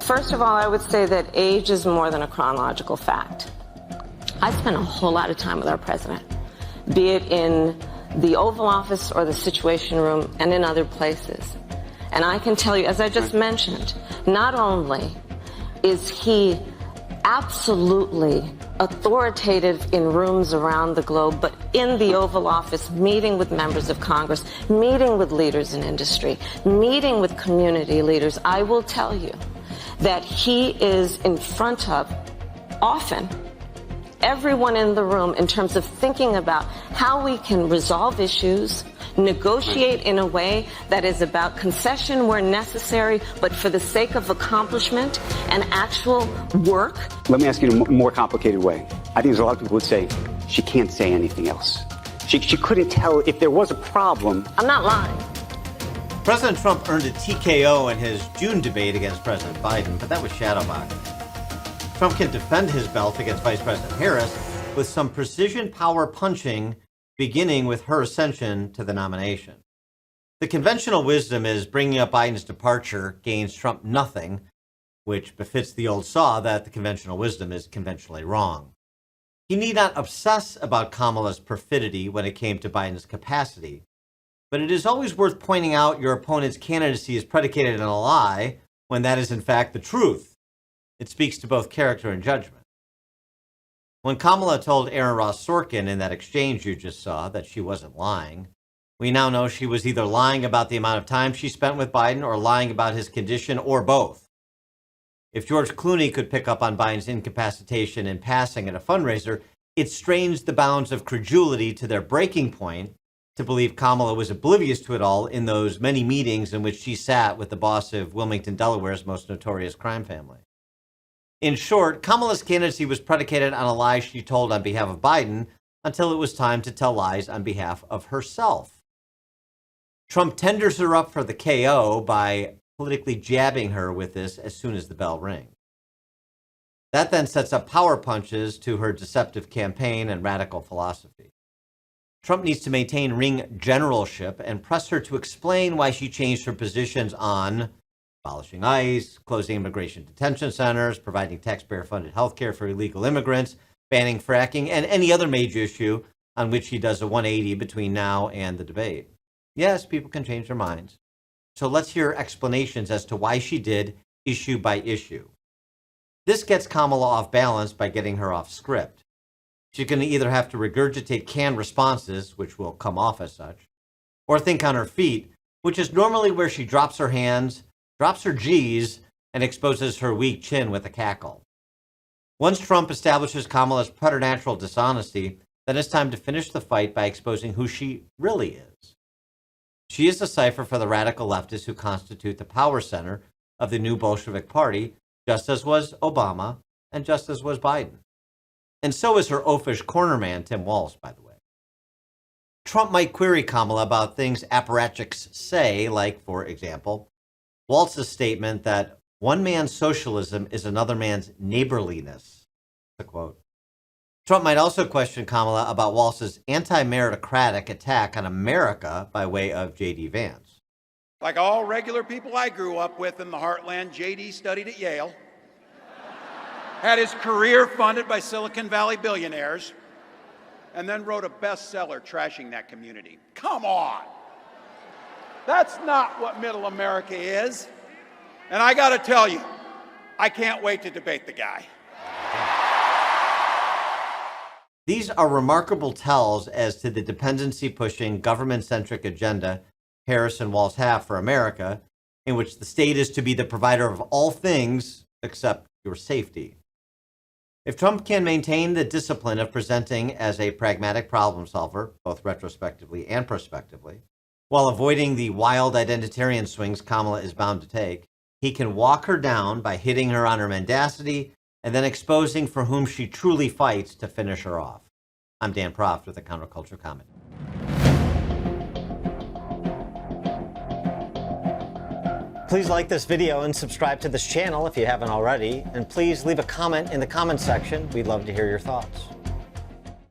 First of all, I would say that age is more than a chronological fact. I spent a whole lot of time with our president, be it in the Oval Office or the Situation Room and in other places. And I can tell you, as I just mentioned, not only is he absolutely authoritative in rooms around the globe, but in the Oval Office, meeting with members of Congress, meeting with leaders in industry, meeting with community leaders, I will tell you that he is in front of, often, everyone in the room in terms of thinking about how we can resolve issues, negotiate in a way that is about concession where necessary, but for the sake of accomplishment and actual work. Let me ask you in a more complicated way. I think there's a lot of people would say she can't say anything else. She couldn't tell if there was a problem. I'm not lying. President Trump earned a TKO in his June debate against President Biden, but that was shadowboxing. Trump can defend his belt against Vice President Harris with some precision power punching, beginning with her ascension to the nomination. The conventional wisdom is bringing up Biden's departure gains Trump nothing, which befits the old saw that the conventional wisdom is conventionally wrong. He need not obsess about Kamala's perfidy when it came to Biden's capacity, but it is always worth pointing out your opponent's candidacy is predicated on a lie when that is in fact the truth. It speaks to both character and judgment. When Kamala told Aaron Ross Sorkin in that exchange you just saw that she wasn't lying, we now know she was either lying about the amount of time she spent with Biden or lying about his condition or both. If George Clooney could pick up on Biden's incapacitation in passing at a fundraiser, it strains the bounds of credulity to their breaking point to believe Kamala was oblivious to it all in those many meetings in which she sat with the boss of Wilmington, Delaware's most notorious crime family. In short, Kamala's candidacy was predicated on a lie she told on behalf of Biden until it was time to tell lies on behalf of herself. Trump tenders her up for the KO by politically jabbing her with this as soon as the bell rings. That then sets up power punches to her deceptive campaign and radical philosophy. Trump needs to maintain ring generalship and press her to explain why she changed her positions on abolishing ICE, closing immigration detention centers, providing taxpayer-funded health care for illegal immigrants, banning fracking, and any other major issue on which he does a 180 between now and the debate. Yes, people can change their minds. So let's hear explanations as to why she did issue by issue. This gets Kamala off balance by getting her off script. She's going to either have to regurgitate canned responses, which will come off as such, or think on her feet, which is normally where she drops her hands, drops her G's, and exposes her weak chin with a cackle. Once Trump establishes Kamala's preternatural dishonesty, then it's time to finish the fight by exposing who she really is. She is the cipher for the radical leftists who constitute the power center of the new Bolshevik Party, just as was Obama and just as was Biden. And so is her oafish cornerman, Tim Walz, by the way. Trump might query Kamala about things apparatchiks say, like, for example, Walz's statement that one man's socialism is another man's neighborliness. That's a quote. Trump might also question Kamala about Walz's anti-meritocratic attack on America by way of J.D. Vance. Like all regular people I grew up with in the heartland, J.D. studied at Yale, had his career funded by Silicon Valley billionaires, and then wrote a bestseller trashing that community. Come on! That's not what middle America is. And I got to tell you, I can't wait to debate the guy. These are remarkable tells as to the dependency-pushing, government-centric agenda Harris and Walz have for America, in which the state is to be the provider of all things except your safety. If Trump can maintain the discipline of presenting as a pragmatic problem solver, both retrospectively and prospectively, while avoiding the wild identitarian swings Kamala is bound to take, he can walk her down by hitting her on her mendacity and then exposing for whom she truly fights to finish her off. I'm Dan Proft with the Counterculture Commentary. Please like this video and subscribe to this channel if you haven't already. And please leave a comment in the comment section. We'd love to hear your thoughts.